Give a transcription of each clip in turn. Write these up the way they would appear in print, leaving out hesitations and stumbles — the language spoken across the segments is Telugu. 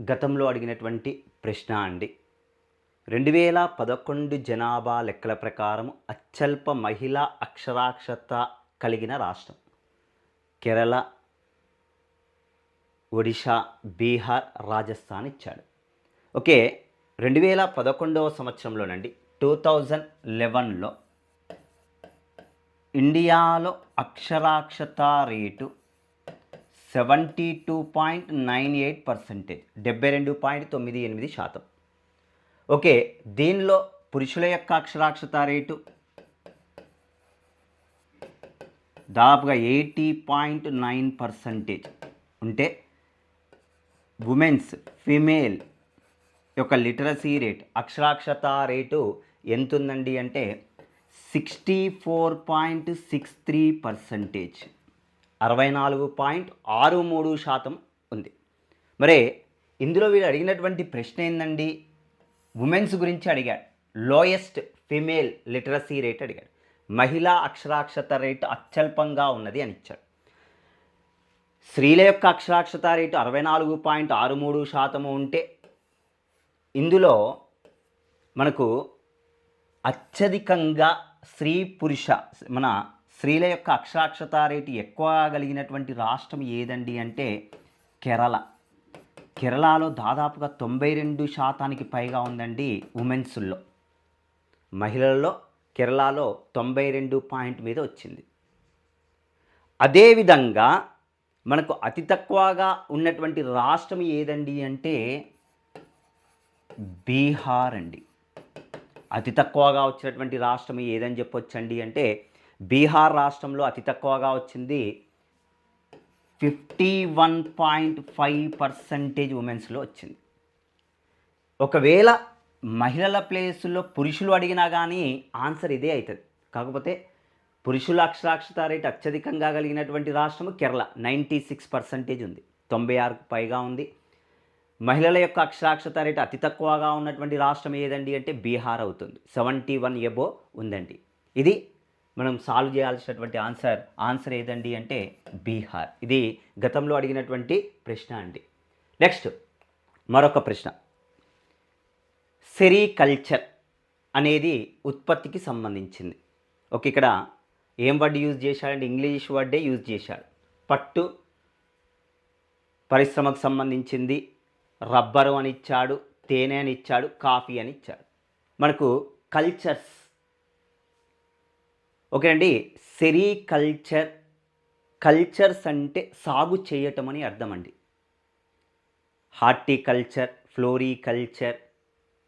గతంలో అడిగినటువంటి ప్రశ్న అండి. 2011 జనాభా లెక్కల ప్రకారం అత్యల్ప మహిళా అక్షరాస్యత కలిగిన రాష్ట్రం కేరళ, ఒడిషా, బీహార్, రాజస్థాన్ ఇచ్చాడు. ఓకే, 2011వ సంవత్సరంలోనండి 2011లో ఇండియాలో అక్షరాస్యత రేటు 72.98%, 72.98%. ఓకే, దీనిలో పురుషుల యొక్క అక్షరాస్యత రేటు దాదాపుగా 80.9% ఉంటే ఉమెన్స్ ఫీమేల్ యొక్క లిటరసీ రేట్ అక్షరాస్యత రేటు ఎంత ఉందండి అంటే 64.63%, 64.63% ఉంది. మరి ఇందులో వీడు అడిగినటువంటి ప్రశ్న ఏందండి, ఉమెన్స్ గురించి అడిగాడు. లోయెస్ట్ ఫీమేల్ లిటరసీ రేట్ అడిగాడు. మహిళా అక్షరాస్యత రేటు అత్యల్పంగా ఉన్నది అని ఇచ్చాడు. స్త్రీల యొక్క అక్షరాస్యత రేటు 64.63% ఉంటే ఇందులో మనకు అత్యధికంగా మన స్త్రీల యొక్క అక్షరాస్యత రేటు ఎక్కువ కలిగినటువంటి రాష్ట్రం ఏదండి అంటే కేరళ. కేరళలో దాదాపుగా 92% పైగా ఉందండి ఉమెన్స్లో. మహిళల్లో కేరళలో 92 మీద వచ్చింది. అదేవిధంగా మనకు అతి తక్కువగా ఉన్నటువంటి రాష్ట్రం ఏదండి అంటే బీహార్ అండి. అతి తక్కువగా వచ్చినటువంటి రాష్ట్రం ఏదని చెప్పొచ్చండి అంటే బీహార్ రాష్ట్రంలో అతి తక్కువగా వచ్చింది 51.5% ఉమెన్స్లో వచ్చింది. ఒకవేళ మహిళల ప్లేసుల్లో పురుషులు అడిగినా కానీ ఆన్సర్ ఇదే అవుతుంది. కాకపోతే పురుషుల అక్షరాస్యత రేటు అత్యధికంగా కలిగినటువంటి రాష్ట్రము కేరళ, 96% ఉంది, 96కు పైగా ఉంది. మహిళల యొక్క అక్షరాస్యత రేటు అతి తక్కువగా ఉన్నటువంటి రాష్ట్రం ఏదండి అంటే బీహార్ అవుతుంది, 71 ఎబో ఉందండి. ఇది మనం సాల్వ్ చేయాల్సినటువంటి ఆన్సర్ ఏదండి అంటే బీహార్. ఇది గతంలో అడిగినటువంటి ప్రశ్న అండి. నెక్స్ట్ మరొక ప్రశ్న, సెరికల్చర్ అనేది ఉత్పత్తికి సంబంధించింది. ఓకే, ఇక్కడ ఏం వర్డ్ యూజ్ చేశాడంటే ఇంగ్లీష్ వర్డే యూజ్ చేశాడు. పట్టు పరిశ్రమకు సంబంధించింది, రబ్బరు అని ఇచ్చాడు, తేనె అని ఇచ్చాడు, కాఫీ అని ఇచ్చాడు. మనకు కల్చర్స్ ఓకే అండి. కల్చర్స్ అంటే సాగు చేయటం అని అర్థం అండి. హార్టికల్చర్, ఫ్లోరికల్చర్,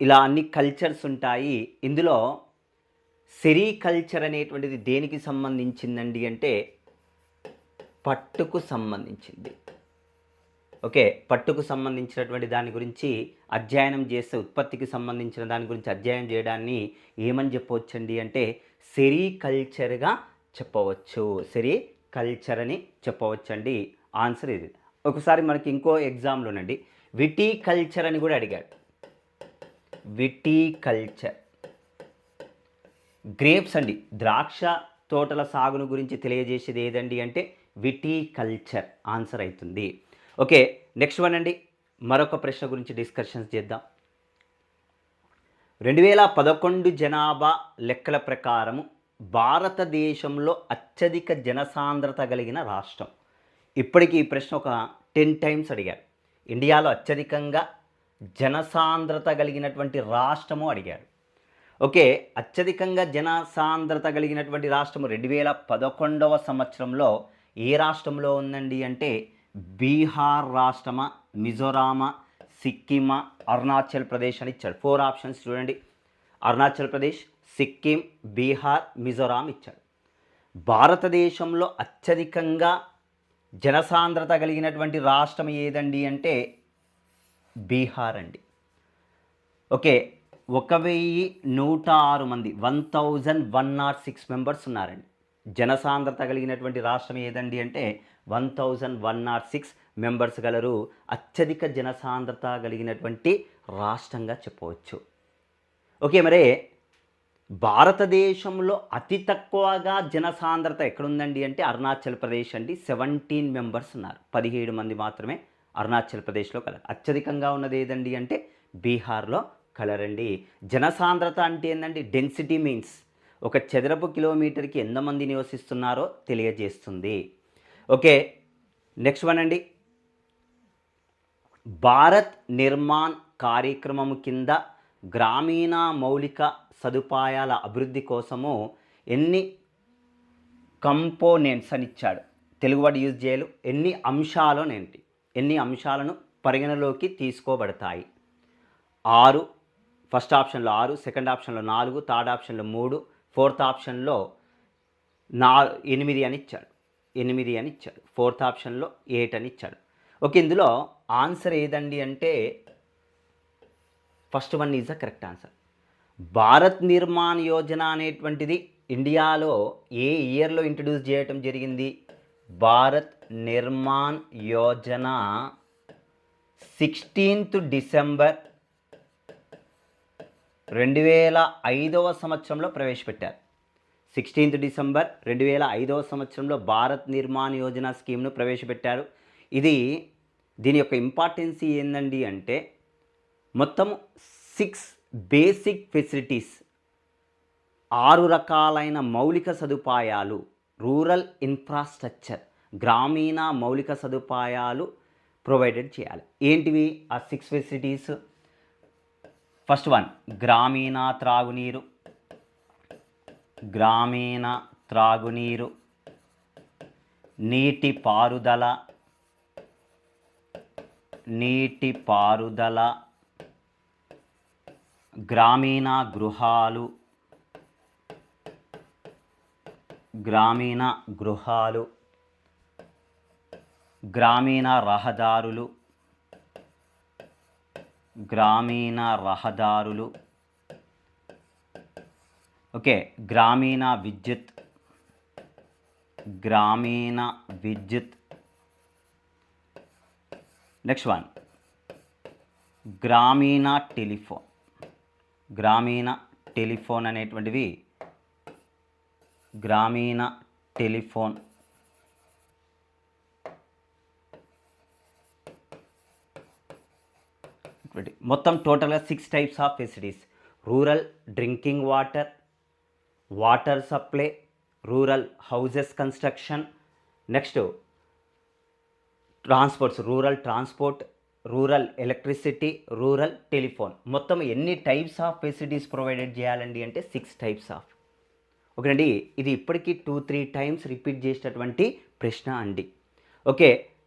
ఇలా అన్ని కల్చర్స్ ఉంటాయి. ఇందులో సెరికల్చర్ అనేటువంటిది దేనికి సంబంధించిందండి అంటే పట్టుకు సంబంధించింది. ఓకే, పట్టుకు సంబంధించినటువంటి దాని గురించి అధ్యయనం చేస్తే, ఉత్పత్తికి సంబంధించిన దాని గురించి అధ్యయనం చేయడాన్ని ఏమని చెప్పవచ్చండి అంటే సెరికల్చర్గా చెప్పవచ్చు. సెరికల్చర్ అని చెప్పవచ్చండి. ఆన్సర్ ఇది. ఒకసారి మనకి ఇంకో ఎగ్జామ్లోనండి విటికల్చర్ అని కూడా అడిగాడు. విటికల్చర్ గ్రేప్స్ అండి, ద్రాక్ష తోటల సాగును గురించి తెలియజేసేది ఏదండి అంటే విటికల్చర్ ఆన్సర్ అవుతుంది. ఓకే, నెక్స్ట్ వన్ అండి, మరొక ప్రశ్న గురించి డిస్కషన్స్ చేద్దాం. 2011 జనాభా లెక్కల ప్రకారము భారతదేశంలో అత్యధిక జనసాంద్రత కలిగిన రాష్ట్రం. ఇప్పటికీ ఈ ప్రశ్న ఒక 10 టైమ్స్ అడిగాడు. ఇండియాలో అత్యధికంగా జనసాంద్రత కలిగినటువంటి రాష్ట్రము అడిగాడు. ఓకే, అత్యధికంగా జనసాంద్రత కలిగినటువంటి రాష్ట్రము 2011వ సంవత్సరంలో ఏ రాష్ట్రంలో ఉందండి అంటే బీహార్ రాష్ట్రమా, మిజోరామా, సిక్కిమా, అరుణాచల్ ప్రదేశ్ అని ఇచ్చాడు. 4 ఆప్షన్స్ చూడండి. అరుణాచల్ ప్రదేశ్, సిక్కిం, బీహార్, మిజోరాం ఇచ్చాడు. భారతదేశంలో అత్యధికంగా జనసాంద్రత కలిగినటువంటి రాష్ట్రం ఏదండి అంటే బీహార్ అండి. ఓకే, 1106 మంది 1106 మెంబర్స్ ఉన్నారండి. జనసాంద్రత కలిగినటువంటి రాష్ట్రం ఏదండి అంటే 1106 మెంబర్స్ గలరు. అత్యధిక జనసాంద్రత కలిగినటువంటి రాష్ట్రంగా చెప్పవచ్చు. ఓకే, మరి భారతదేశంలో అతి తక్కువగా జనసాంద్రత ఎక్కడుందండి అంటే అరుణాచల్ ప్రదేశ్ అండి. 17 మెంబర్స్ ఉన్నారు, 17 మంది మాత్రమే అరుణాచల్ ప్రదేశ్లో కలర్. అత్యధికంగా ఉన్నది ఏదండి అంటే బీహార్లో కలర్ అండి. జనసాంద్రత అంటే ఏంటంటే డెన్సిటీ మీన్స్ ఒక చదరపు కిలోమీటర్కి ఎంతమంది నివసిస్తున్నారో తెలియజేస్తుంది. ఓకే, నెక్స్ట్ వన్ అండి. భారత్ నిర్మాణ్ కార్యక్రమం కింద గ్రామీణ మౌలిక సదుపాయాల అభివృద్ధి కోసము ఎన్ని కంపోనెంట్స్ అని ఇచ్చాడు. తెలుగు వర్డ్ యూజ్ చేయాలి. ఎన్ని అంశాలను పరిగణలోకి తీసుకోబడతాయి? 6, ఫస్ట్ ఆప్షన్లో 6, సెకండ్ ఆప్షన్లో 4, థర్డ్ ఆప్షన్లో 3, ఫోర్త్ ఆప్షన్లో 8 అని ఇచ్చాడు. 8 అని ఇచ్చాడు. ఫోర్త్ ఆప్షన్లో 8 అని ఇచ్చాడు. ఓకే, ఇందులో ఆన్సర్ ఏదండి అంటే first one is the correct answer. Bharat Nirman Yojana అనేటువంటిది ఇండియాలో ఏ ఇయర్లో ఇంట్రడ్యూస్ చేయటం జరిగింది? భారత్ నిర్మాణ్ యోజన 16th డిసెంబర్ 2005 సంవత్సరంలో ప్రవేశపెట్టారు. 16th డిసెంబర్ 2005 సంవత్సరంలో భారత్ నిర్మాణ్ యోజన స్కీమ్ను ప్రవేశపెట్టారు. దీని యొక్క ఇంపార్టెన్సీ ఏందండి అంటే మొత్తం 6 బేసిక్ ఫెసిలిటీస్, 6 రకాలైన మౌలిక సదుపాయాలు, రూరల్ ఇన్ఫ్రాస్ట్రక్చర్, గ్రామీణ మౌలిక సదుపాయాలు ప్రొవైడెడ్ చేయాలి. ఏంటివి ఆ 6 ఫెసిలిటీస్? ఫస్ట్ వన్ గ్రామీణ త్రాగునీరు, నీటిపారుదల, గ్రామీణ గృహాలు, గ్రామీణ రహదారులు, ఓకే, గ్రామీణ విద్యుత్, నెక్స్ట్ వన్ గ్రామీణ టెలిఫోన్ అనేటువంటివి, గ్రామీణ టెలిఫోన్, మొత్తం టోటల్గా 6 types of facilities. Rural drinking water supply, rural houses construction, next rural transport, rural electricity, rural telephone. మొత్తం ఎన్ని టైప్స్ ఆఫ్ ఫెసిలిటీస్ ప్రొవైడెడ్ చేయాలండి అంటే 6 టైప్స్ ఆఫ్. ఓకేనండి, ఇది ఇప్పటికీ 2-3 టైమ్స్ రిపీట్ చేసేటటువంటి ప్రశ్న అండి. ఓకే,